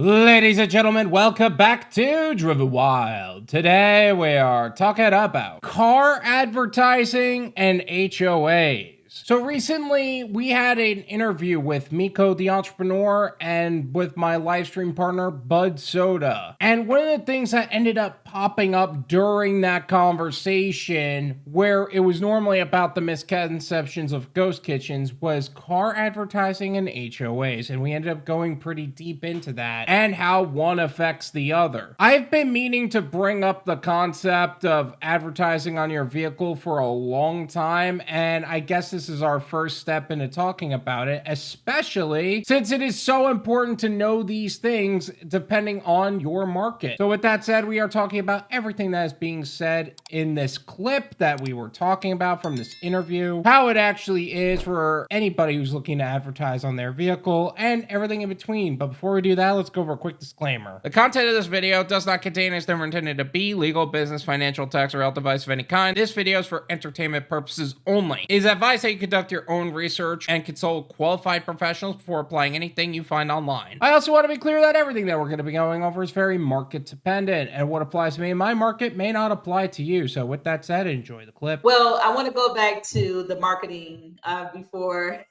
Ladies and gentlemen, welcome back to Driven Wyld. Today we are talking about car advertising and HOAs. So recently we had an interview with Mico the entrepreneur and with my live stream partner Budsoda. And one of the things that ended up popping up during that conversation, where it was normally about the misconceptions of ghost kitchens, was car advertising and HOAs. And we ended up going pretty deep into that and how one affects the other. I've been meaning to bring up the concept of advertising on your vehicle for a long time, and I guess this is our first step into talking about it, especially since it is so important to know these things depending on your market. So with that said, we are talking about everything that is being said in this clip that we were talking about from this interview, how it actually is for anybody who's looking to advertise on their vehicle, and everything in between. But before we do that, let's go over a quick disclaimer. The content of this video does not contain, is never intended to be, legal, business, financial, tax, or health advice of any kind. This video is for entertainment purposes only. It is advised that you conduct your own research and consult qualified professionals before applying anything you find online. I also want to be clear that everything that we're going to be going over is very market dependent, and what applies to me in my market may not apply to you. So with that said, enjoy the clip. Well, I want to go back to the marketing before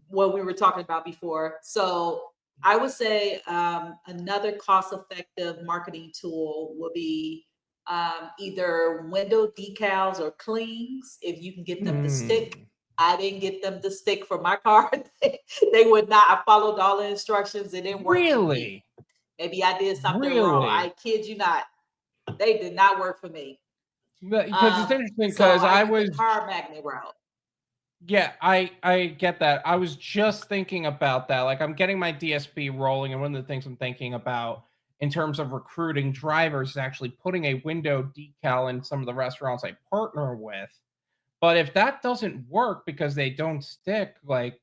what we were talking about before. So I would say another cost-effective marketing tool will be either window decals or clings, if you can get them to stick. I didn't get them to stick for my car. They would not. I followed all the instructions. It didn't work. Really? Maybe I did something wrong. I kid you not. They did not work for me. Because it's interesting, because so I was the car magnet route. Yeah, I get that. I was just thinking about that. Like, I'm getting my DSP rolling, and one of the things I'm thinking about in terms of recruiting drivers is actually putting a window decal in some of the restaurants I partner with. But if that doesn't work because they don't stick, like,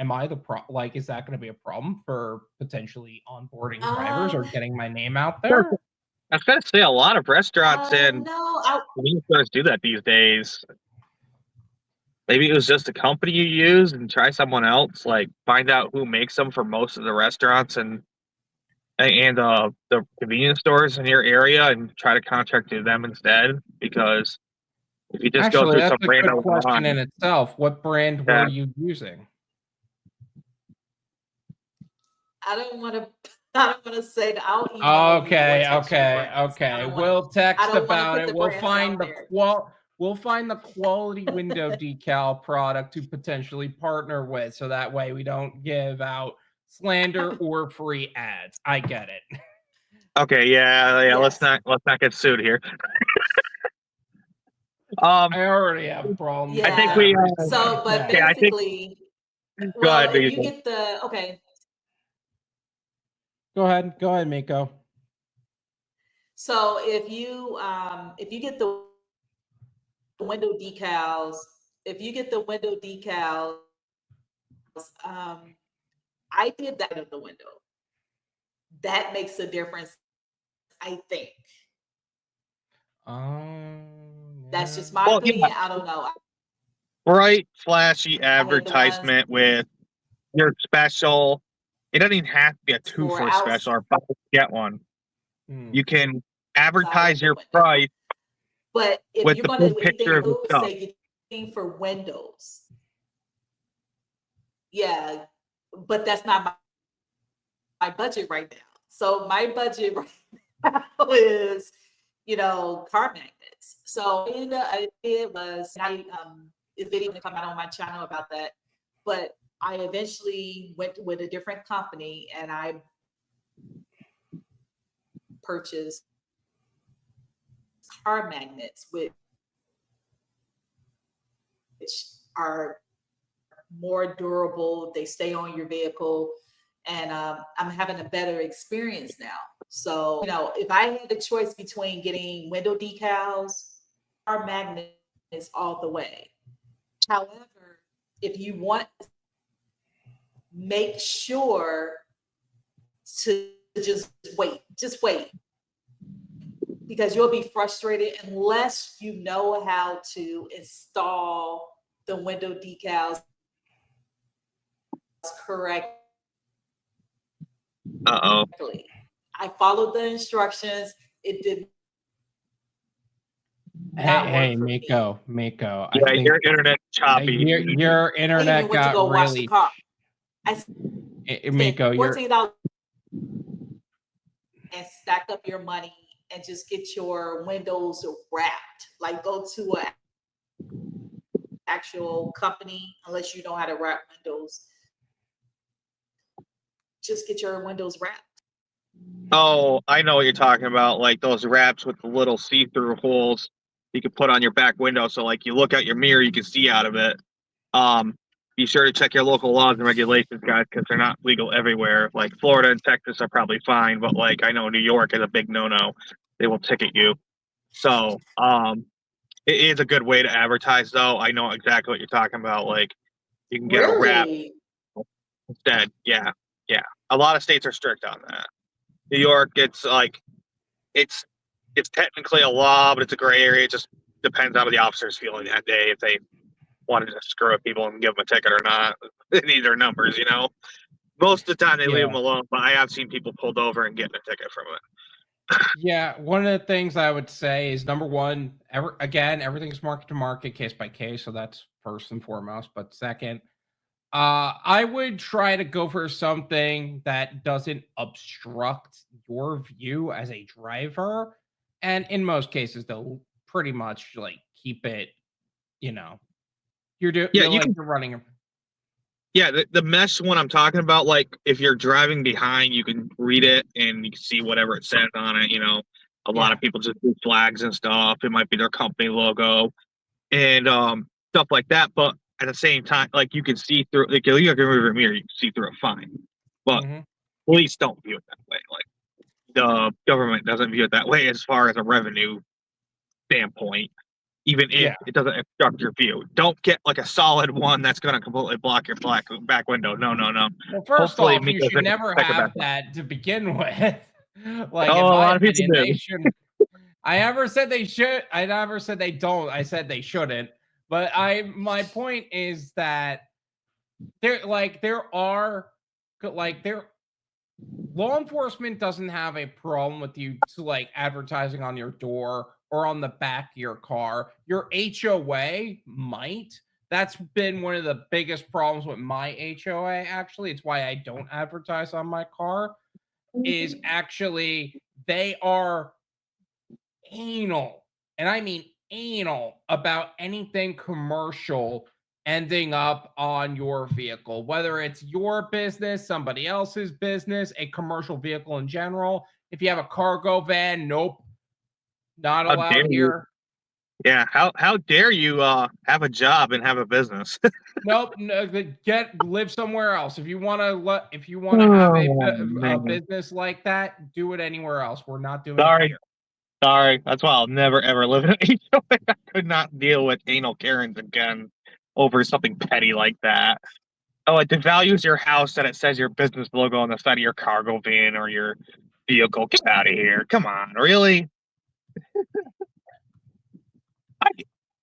am I the like, is that going to be a problem for potentially onboarding drivers or getting my name out there? I was gonna say a lot of restaurants and convenience stores do that these days. Maybe it was just a company you use and try someone else. Like, find out who makes them for most of the restaurants and the convenience stores in your area, and try to contract to them instead. Because if you just go through some random question in itself. What brand were you using? I don't want to say that. I'll email Okay. We'll text about it. We'll find the quality window decal product to potentially partner with, so that way we don't give out slander or free ads. I get it. Okay, yeah. Yes. Let's not get sued here. I already have problems. Yeah. I think we. But basically, go ahead. If you get the Go ahead, Mico. So if you get the window decals, I did that of the window. That makes a difference, I think. That's just my opinion. Yeah. I don't know. Bright, flashy advertisement with your special. It doesn't even have to be a 2 for special or 5 get one. You can advertise your price, but if with you're the going to do picture of the stuff. Say you're for windows, yeah, but that's not my budget right now. So my budget right now is, car magnets. So I did was a video to come out on my channel about that, but I eventually went with a different company and I purchased car magnets, which are more durable. They stay on your vehicle, and I'm having a better experience now. So, if I had the choice between getting window decals, car magnets all the way. However, if you want, make sure to just wait, because you'll be frustrated unless you know how to install the window decals correctly. Uh-oh. I followed the instructions. It did not work Hey, for me. Mico. Yeah, I think your internet choppy. your I internet even went to got go wash the really. car. I spent Mico, $14 and stack up your money and just get your windows wrapped. Like go to an actual company, unless you know how to wrap windows. Just get your windows wrapped. Oh, I know what you're talking about. Like those wraps with the little see-through holes you can put on your back window. So like you look out your mirror, you can see out of it. Be sure to check your local laws and regulations, guys, because they're not legal everywhere. Like Florida and Texas are probably fine, but like I know New York is a big no-no. They will ticket you. So it is a good way to advertise, though. I know exactly what you're talking about. Like you can get a wrap instead. Yeah, yeah. A lot of states are strict on that. New York, it's like it's technically a law, but it's a gray area. It just depends on how the officer's feeling that day if they wanted to screw up people and give them a ticket or not. They need their numbers, you know. Most of the time they leave them alone, but I have seen people pulled over and getting a ticket from it. Yeah, one of the things I would say is number one, everything's market to market, case by case, so that's first and foremost. But second, I would try to go for something that doesn't obstruct your view as a driver, and in most cases, they'll pretty much like keep it. You know, you're running. Yeah, the mesh one I'm talking about, like if you're driving behind, you can read it and you can see whatever it says on it. You know, a lot of people just do flags and stuff. It might be their company logo and stuff like that. But at the same time, like you can see through. Like you can move your mirror, you can see through it fine. But police don't view it that way. Like the government doesn't view it that way as far as a revenue standpoint. Even if it doesn't obstruct your view. Don't get like a solid one that's going to completely block your back window. No. Well, first off, you should never have that to begin with. Like, in my opinion, they shouldn't. I never said they should. I never said they don't. I said they shouldn't. But my point is that law enforcement doesn't have a problem with you to like advertising on your door or on the back of your car. Your HOA might. That's been one of the biggest problems with my HOA, actually. It's why I don't advertise on my car, is actually they are anal, and I mean anal, about anything commercial ending up on your vehicle, whether it's your business, somebody else's business, a commercial vehicle in general. If you have a cargo van, nope, not allowed here. Yeah, how dare you have a job and have a business? Nope, no, live somewhere else. If you want to have a business like that, do it anywhere else. We're not doing it here. Sorry, that's why I'll never ever live in an HOA. I could not deal with anal Karens again over something petty like that. Oh, it devalues your house and it says your business logo on the side of your cargo van or your vehicle. Get out of here. Come on, really?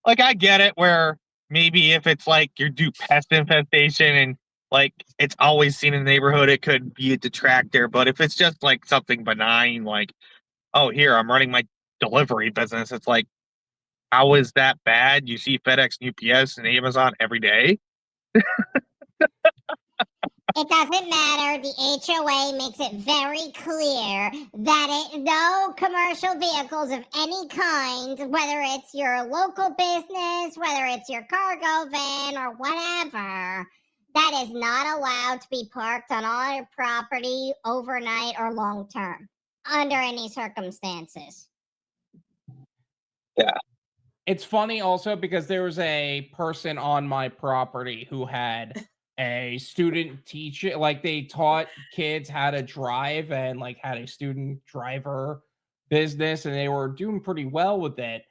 I get it where maybe if it's like you do pest infestation and like it's always seen in the neighborhood, it could be a detractor. But if it's just like something benign, like, oh, here, I'm running my delivery business, it's like, how is that bad? You see FedEx, UPS, and Amazon every day. It doesn't matter. The HOA makes it very clear that no commercial vehicles of any kind, whether it's your local business, whether it's your cargo van or whatever, that is not allowed to be parked on our property overnight or long term under any circumstances. Yeah. It's funny also because there was a person on my property who had a student teacher, like they taught kids how to drive and like had a student driver business, and they were doing pretty well with it.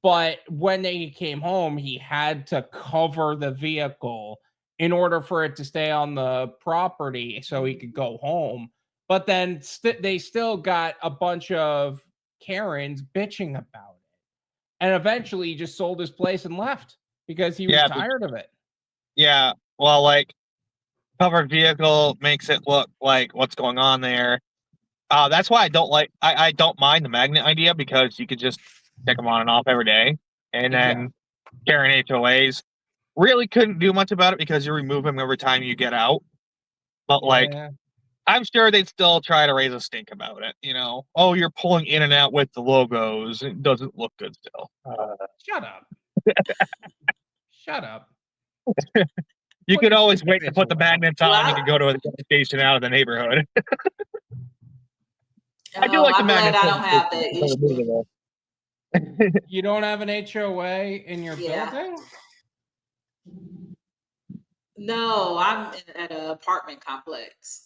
But when they came home, he had to cover the vehicle in order for it to stay on the property so he could go home. But then they still got a bunch of Karens bitching about it. And eventually he just sold his place and left because he was tired of it. Yeah. Well, like covered vehicle makes it look like what's going on there. That's why I don't mind the magnet idea, because you could just take them on and off every day. And then carrying HOAs really couldn't do much about it because you remove them every time you get out. But I'm sure they'd still try to raise a stink about it. Oh, you're pulling in and out with the logos. It doesn't look good still. Shut up. Shut up. You could always wait to put the magnets on. You could go to a gas station out of the neighborhood. I do like the magnets. I don't have that issue. You don't have an HOA in your building? No, I'm at an apartment complex.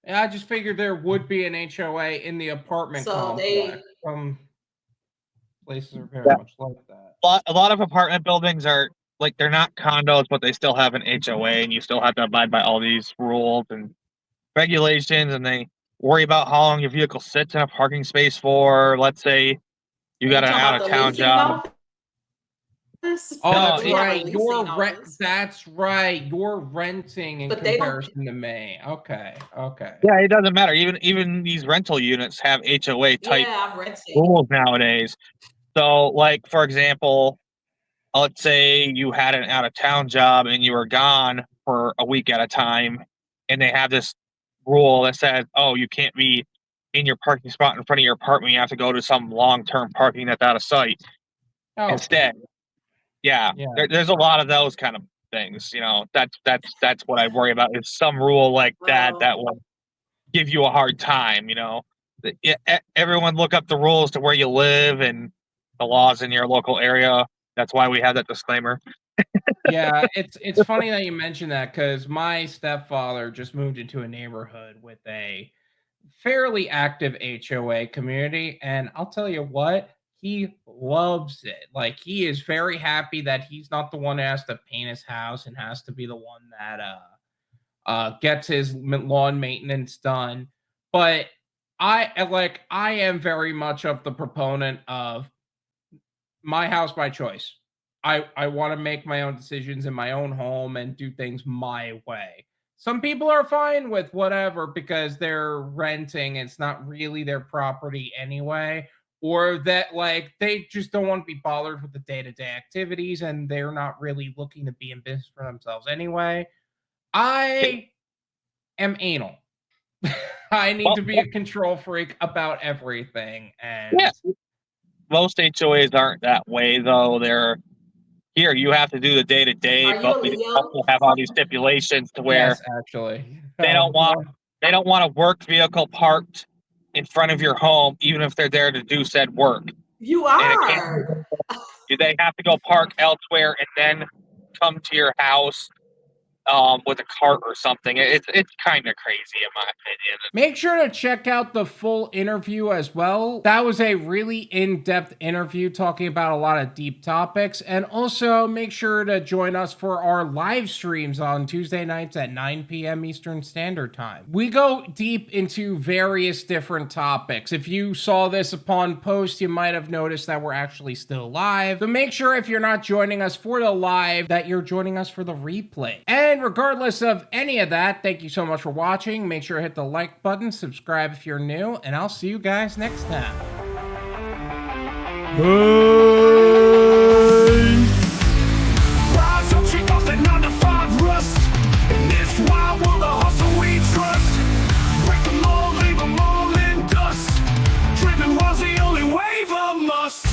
I just figured there would be an HOA in the apartment complex. Places are very much like that. A lot of apartment buildings are like, they're not condos, but they still have an HOA, and you still have to abide by all these rules and regulations, and they worry about how long your vehicle sits in a parking space for. Let's say you got an out-of-town job. Oh, that's right. That's right. You're renting in comparison to me. Okay. Yeah, it doesn't matter. Even these rental units have HOA type rules nowadays. So, like, for example, let's say you had an out-of-town job and you were gone for a week at a time, and they have this rule that says, oh, you can't be in your parking spot in front of your apartment. You have to go to some long-term parking that's out of sight instead. Yeah. There's a lot of those kind of things. That's what I worry about, is some rule like that will give you a hard time. Everyone look up the rules to where you live and the laws in your local area. That's why we have that disclaimer. Yeah, it's funny that you mentioned that, because my stepfather just moved into a neighborhood with a fairly active HOA community, and I'll tell you what, he loves it. Like, he is very happy that he's not the one that has to paint his house and has to be the one that gets his lawn maintenance done. But I am very much of the proponent of my house, my choice. I want to make my own decisions in my own home and do things my way. Some people are fine with whatever because they're renting. It's not really their property anyway. Or that, like, they just don't want to be bothered with the day-to-day activities and they're not really looking to be in business for themselves anyway. I am anal. I need to be a control freak about everything. And most HOAs aren't that way, though. They're here, you have to do the day-to-day, but we also have all these stipulations to where actually they don't want a work vehicle parked in front of your home, even if they're there to do said work. You are. They have to go park elsewhere and then come to your house with a cart or something. It's kind of crazy, in my opinion. Make sure to check out the full interview as well. That was a really in-depth interview talking about a lot of deep topics. And also make sure to join us for our live streams on Tuesday nights at 9 p.m. Eastern Standard Time. We go deep into various different topics. If you saw this upon post, you might have noticed that we're actually still live. So make sure, if you're not joining us for the live, that you're joining us for the replay. And regardless of any of that, thank you so much for watching. Make sure to hit the like button, subscribe if you're new, and I'll see you guys next time. Rise up, shake off that 9-to-5 rust. In this wild world of hustle we trust. Break them all, leave them all in dust. Driven Wyld's the only wave of must.